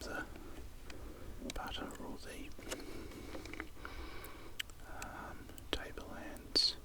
the butter or the table lands,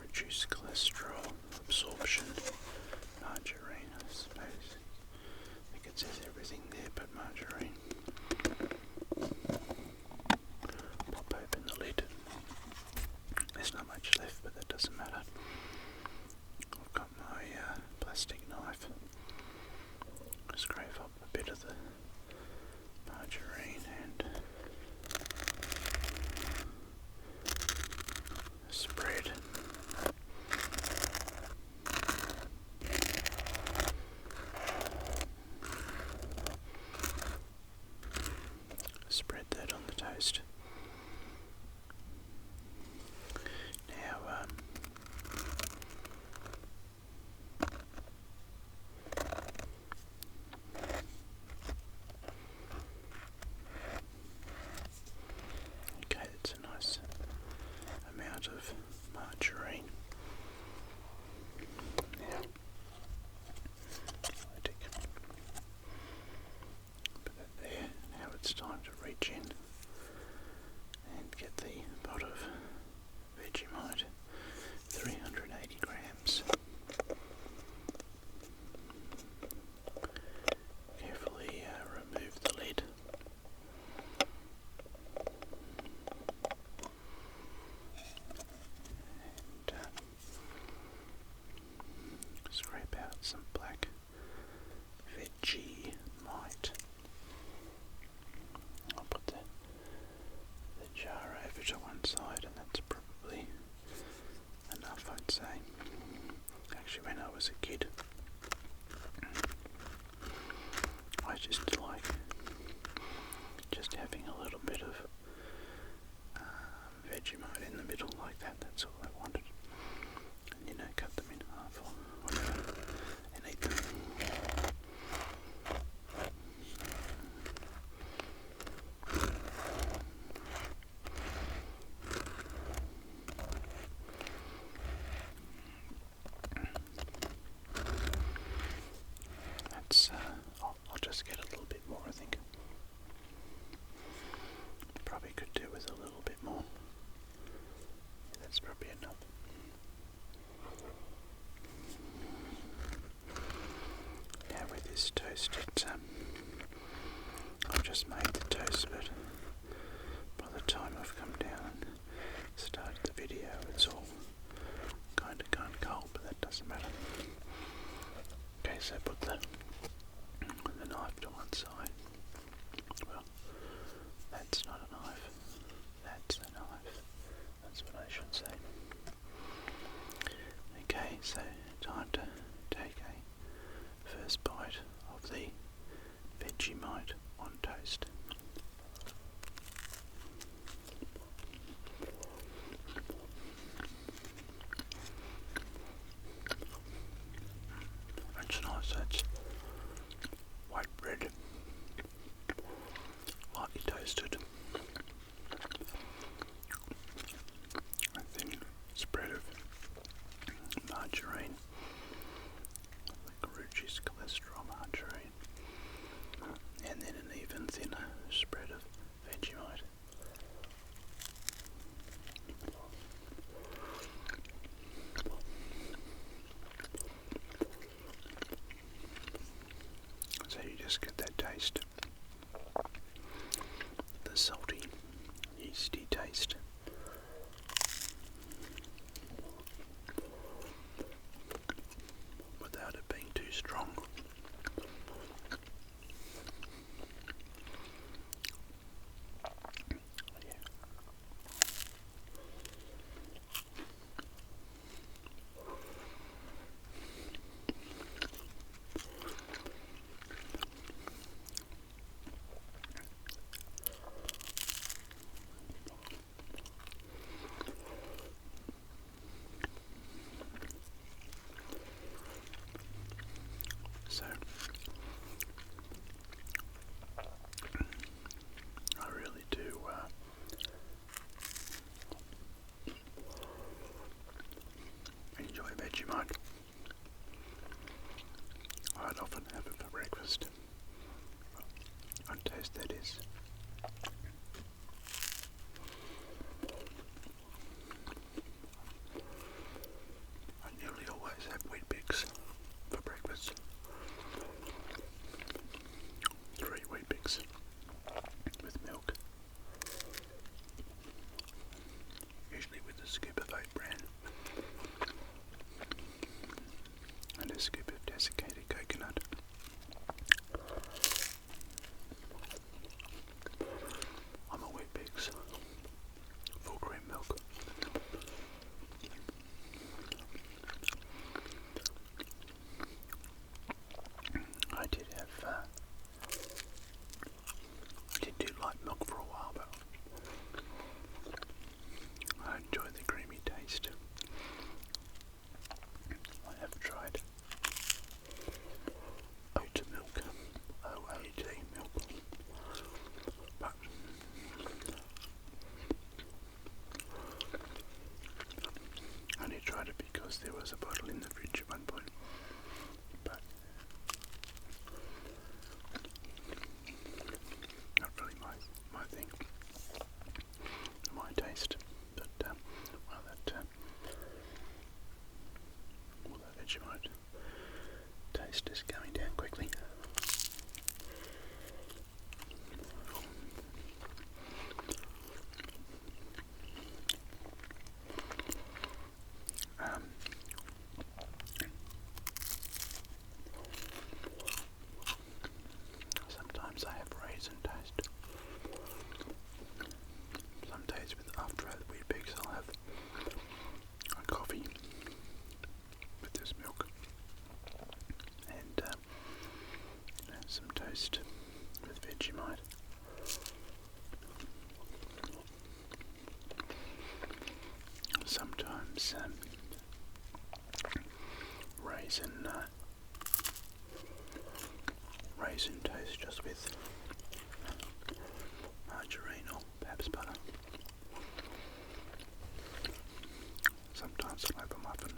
reduce cholesterol absorption, margarine, I suppose. I think it says everything there but margarine. Pop open the lid. There's not much left, but that doesn't matter. I've got my plastic knife. Scrape up a bit of the margarine and spread. Spread that on the toast. Now, okay, that's a nice amount of margarine. Now, put that there. Now it's time to reach in and get the pot of Vegemite, 380 grams. Carefully remove the lid. And scrape out some black Vegemite. I'll put the jar over to one side, and that's probably enough, I'd say. Actually, when I was a kid, I just like just having a little bit of Vegemite in the middle like that. That's all I wanted. And, you know, cut them in half or whatever and eat them. That's, I'll just get a little bit more, I think. Probably could do with a little bit more. That's probably enough. Now with this toast, I've just made the toast, but by the time I've come down and started the video, it's all kind of gone cold, but that doesn't matter. Okay, so put the knife to one side. Well, that's not a knife. That's a knife. That's what I should say. Okay, so time to take a first bite of the Vegemite on toast. That's nice. That's white bread, lightly toasted, a thin spread of margarine, like reduced cholesterol margarine, and then an even thinner spread of Vegemite. So you just get that taste, the salty, yeasty taste. Without it being too strong. Yeah. toast with Vegemite. Sometimes raisin toast just with margarine or perhaps butter. Sometimes I'll have a muffin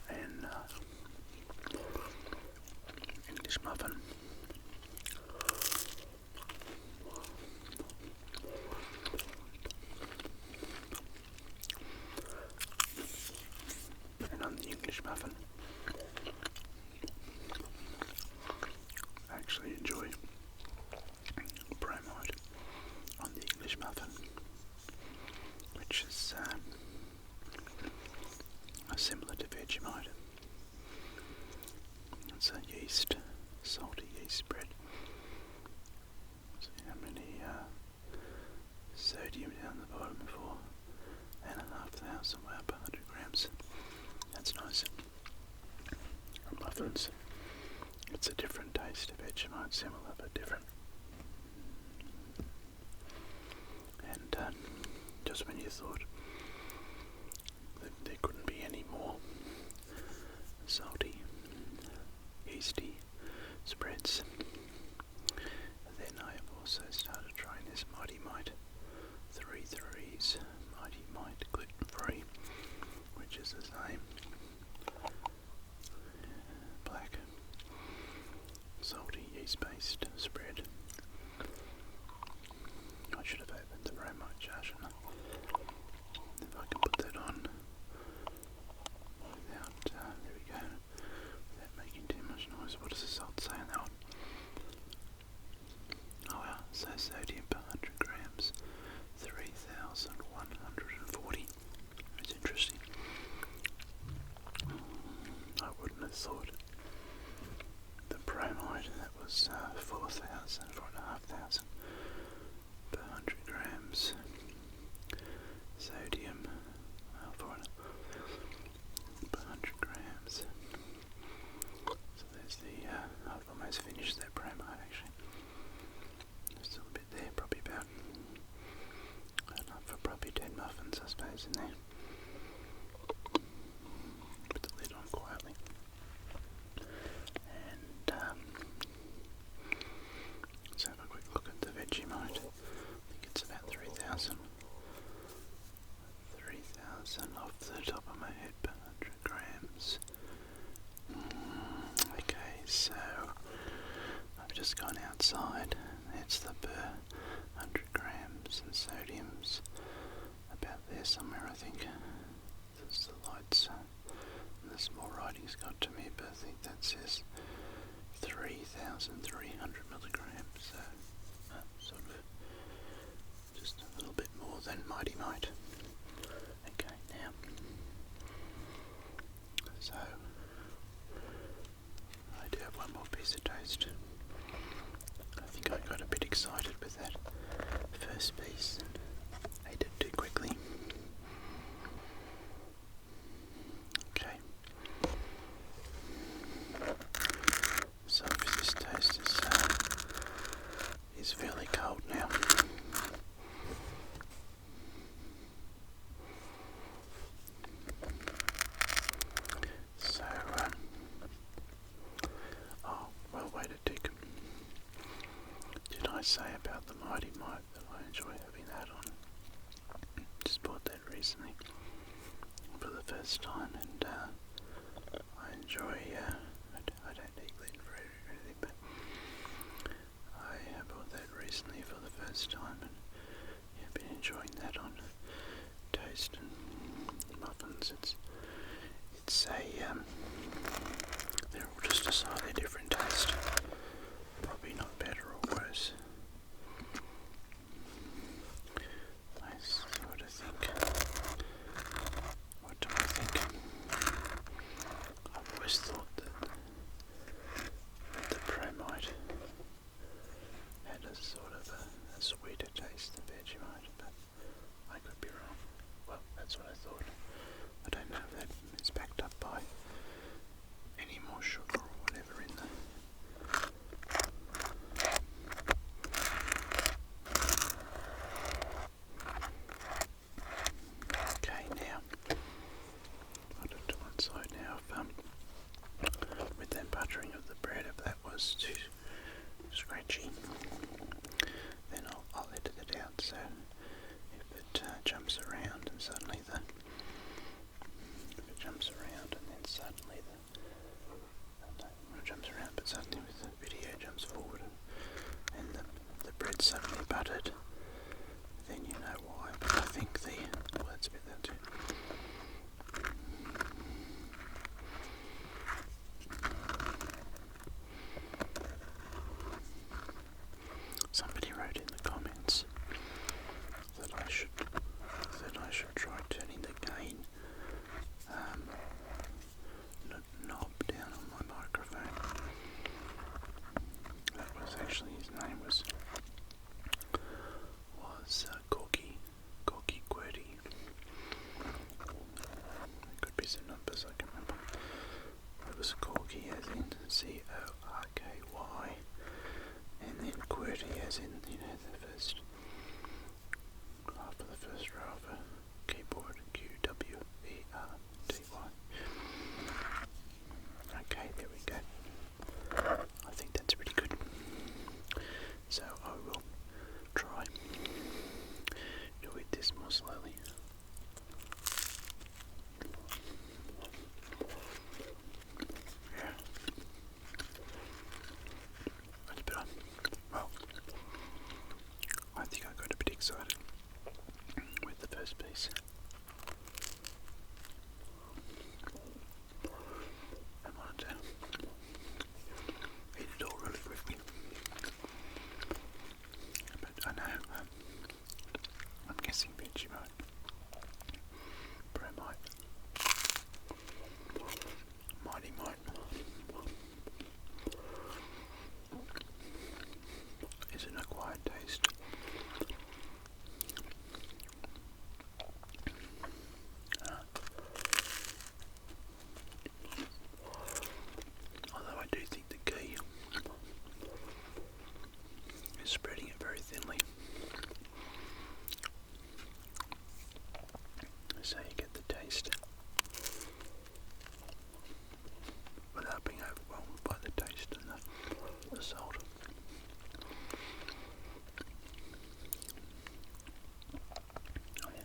and English muffin. And on the English muffin, I actually enjoy bromide on the English muffin, which is similar to Vegemite. It's a salty yeast bread. See how many sodium down the bottom, 4,500 wow, per 100 grams. That's nice. Muffins. It's a different taste to Vegemite, similar but different. And just when you thought that there couldn't be any more salty, yeasty spreads, then I have also started trying this Mighty Mite 3-3's Mighty Mite gluten-free, which is the same black, salty, yeast-based spread. I should have opened the Vegemite jar, shouldn't I? If I can put that on without, there we go, without making too much noise. What does the salt say on that one? Oh wow, so sodium per 100 grams, 3,140. It's interesting. I wouldn't have thought the bromide, that was 4,500 per 100 grams. Sodium, per 100 grams. So there's the, I've almost finished that bromide actually. There's still a bit there, probably about enough for probably 10 muffins I suppose in there. Put the lid on quietly. And let's have a quick look at the Vegemite. I think it's about 3,000 off the top of my head per 100 grams. Okay, so I've just gone outside. It's the per 100 grams, and sodium's about there somewhere, I think. There's the lights, and the small writing's got to me, but I think that says 3,300 milligrams, so sort of just a little bit more than Mighty Mite. Okay, now, so I do have one more piece of toast. I think I got a bit excited with that first piece and ate it too quickly. Okay. So this toast is fairly cold now. So, oh, well, wait a tick. Did I say about the Mighty Mite that I enjoy having that on? Just bought that recently for the first time, and I enjoy, I don't eat gluten-free or anything, but I bought that recently for the first time, and yeah, I've been enjoying that on toast and muffins. It's a, they're all just a slightly different taste. Probably not better or worse. I sort of think, what do I think? I've always thought that it's too scratchy, then I'll edit it out. So if it jumps around and suddenly but suddenly the video jumps forward and the bread's suddenly buttered, then you know why. But I think that's a bit that too. Somebody wrote in the comments that I should try turning the gain knob down on my microphone. That was actually, his name was Corky Qwerty. There could be some numbers, I can remember. It was Corky as in Corky, and then QWERTY as in, the first half of the first row of a keyboard, QWERTY. Okay, there we go. I think that's pretty good. So I will try to eat this more slowly. Yeah. That's better. Well, I think I got a bit excited with the first piece. I wanted to eat it all really quickly. But I know, I'm guessing Vegemite, Bromite, Mighty Mite is an acquired taste. Although I do think the key is spreading it very thinly, so you get the taste without being overwhelmed by the taste and the salt. Oh yeah.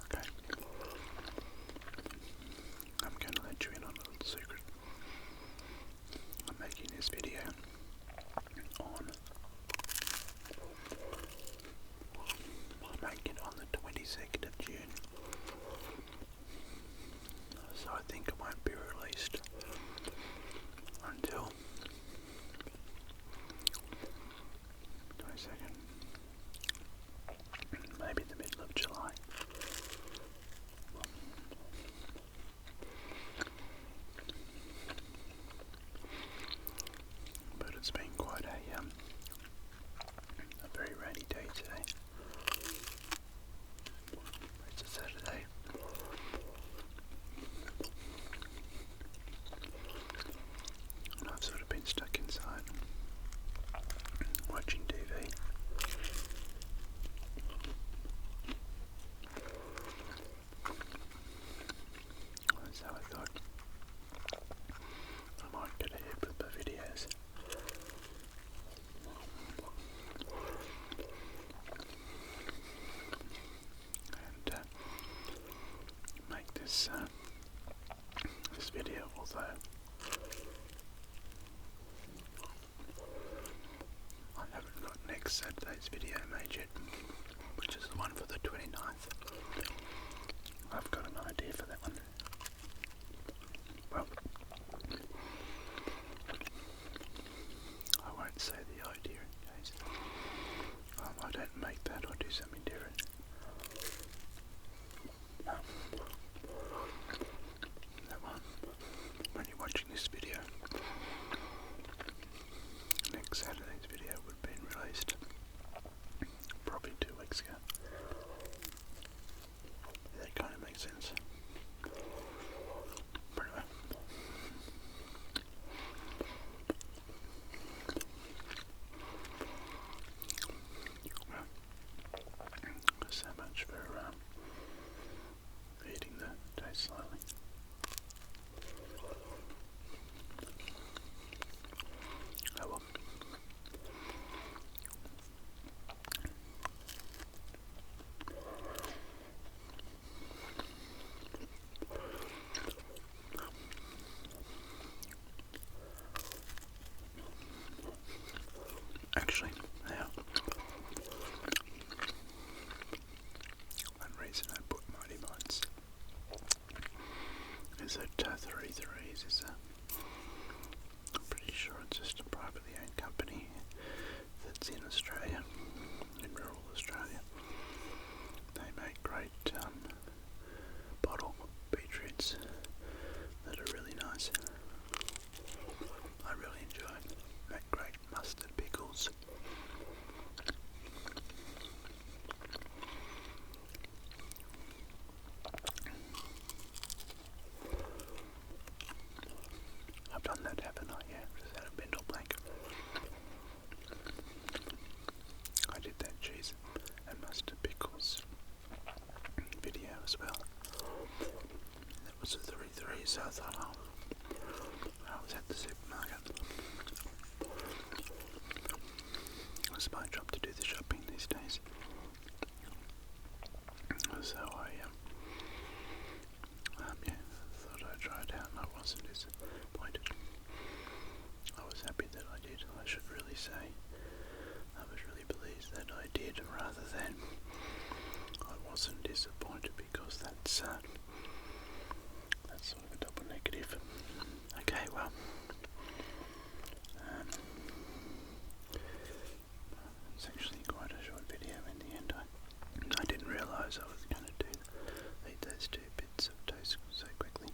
Okay. I'm going to let you in on a little secret. I'm making this video on the 22nd of June. So I think it won't be released until 22nd, maybe the middle of July. But it's been quite a very rainy day today. It's a Saturday. And I've sort of been stuck inside watching TV. So I thought I might get ahead with my videos. And make this video, although I haven't got next Saturday's video made yet, which is the one for the 29th. I've got an idea for that one. Well, I won't say the idea in case I don't make that or do something different. That one, when you're watching this video, next Saturday's video would have been released. actually. Now, one reason I put Mighty Mites is that 33s is I'm pretty sure it's just a privately owned company that's in Australia, in rural Australia. They make great bottle beetroots that are really nice. I really enjoy them. Make great mustard pickles. I've done that, haven't I? Yeah, just had a bindle blank. I did that cheese and mustard pickles video as well. That was a 33, so I thought, I was at the supermarket. It's my job to do the shopping these days. So I thought I'd try it out and I wasn't disappointed. I was happy that I did. I should really say I was really pleased that I did, rather than I wasn't disappointed, because that's sort of a double negative. Okay, well, it's actually quite a short video in the end. I didn't realise I was going to eat those 2 bits of toast so quickly.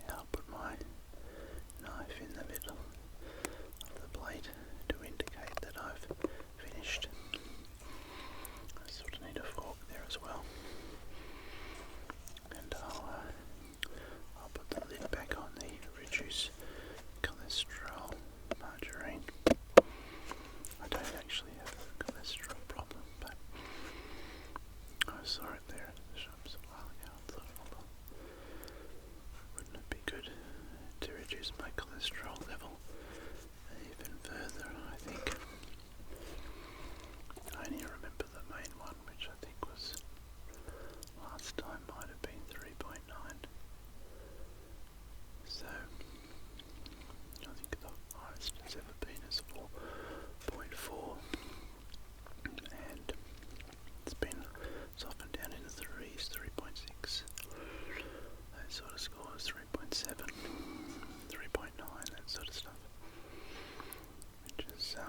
Now I'll put my knife in the middle of the plate to indicate that I've finished. I sort of need a fork there as well. And I'll put the lid back on the reduce cholesterol margarine. I don't actually have a cholesterol problem, but I saw it there at the shops a while ago. I thought, well, wouldn't it be good to reduce my cholesterol level even further? I think I only remember the main one, which I think was last time might have been 3.9. So I think the highest has ever been is 4.4, and it's been softened down into 3s, 3.6, that sort of scores, 3.7, 3.9, that sort of stuff, which is, I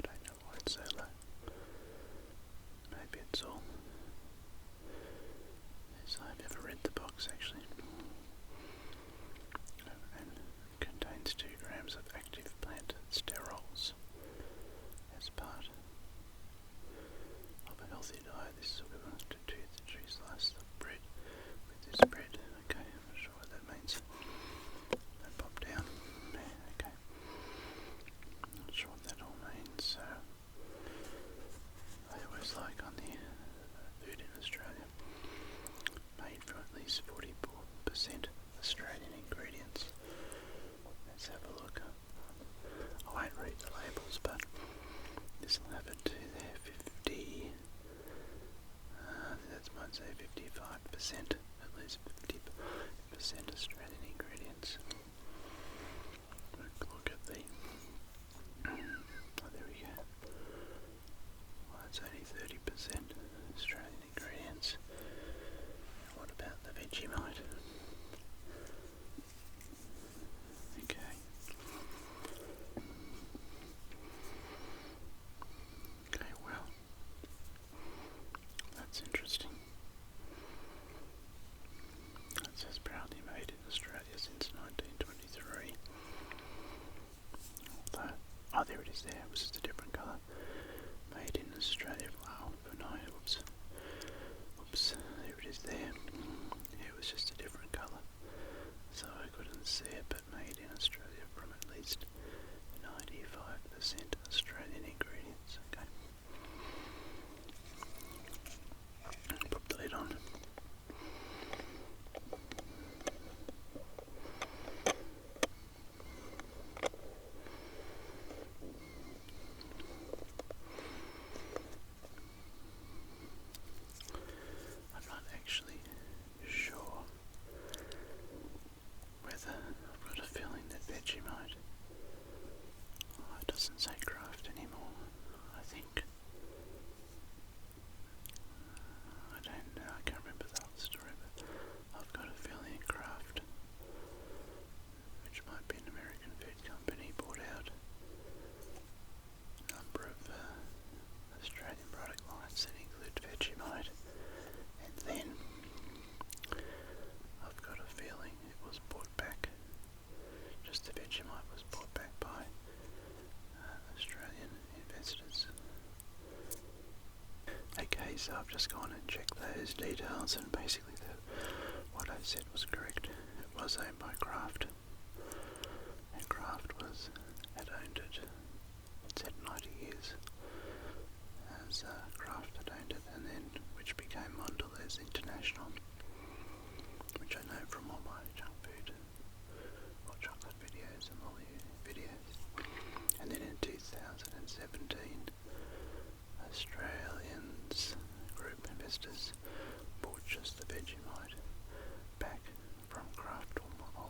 don't know why it's so low. Maybe it's all, yes, I've never read the box actually, and it contains 2 grams of active plant sterols as part of a healthy diet. This is equivalent to 2 to 3 slices of bread with this bread. Okay, I'm not sure what that means. That pop down. Yeah, okay. Not sure what that all means. So I always like on the food in Australia, made from at least 44% Australian ingredients. Let's have a look. I won't read the labels, but this will have it to there, 50, that might say 55%, at least 50% Australian ingredients. Look at the, oh there we go, well it's only 30% Australian ingredients. What about the Vegemite? Okay. Okay, well, that's interesting. It says proudly made in Australia, doesn't say Kraft anymore, I think. I don't know, I can't remember the whole story, but I've got a feeling Kraft, which might be an American food company, bought out a number of Australian product lines that include Vegemite, and then I've got a feeling it was bought back, just the Vegemite was bought back by Australian investors. Okay, so I've just gone and checked those details, and basically what I said was correct. It was owned by Kraft, and Kraft had owned it, it said 90 years, as Kraft had owned it, and then which became Mondelez International, which I know from all my junk food or chocolate videos and all the videos. And then in 2017, Australians group investors bought just the Vegemite back from Kraft or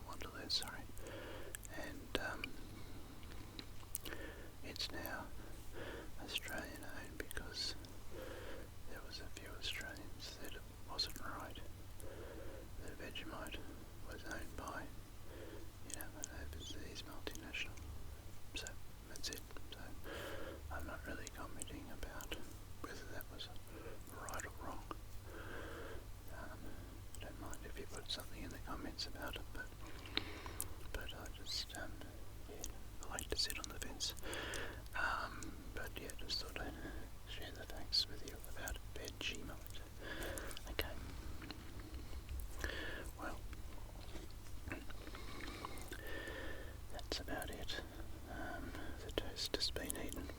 Mondelez, sorry, and it's now Australian owned because there was a few Australians that it wasn't right. The Vegemite was owned by, an overseas multinational. So that's it. So I'm not really commenting about whether that was right or wrong. Don't mind if you put something in the comments about it, but I just I like to sit on the fence. But yeah, just thought I'd share the facts with you about Vegemite. Okay. Well, that's about it. The toast has been eaten.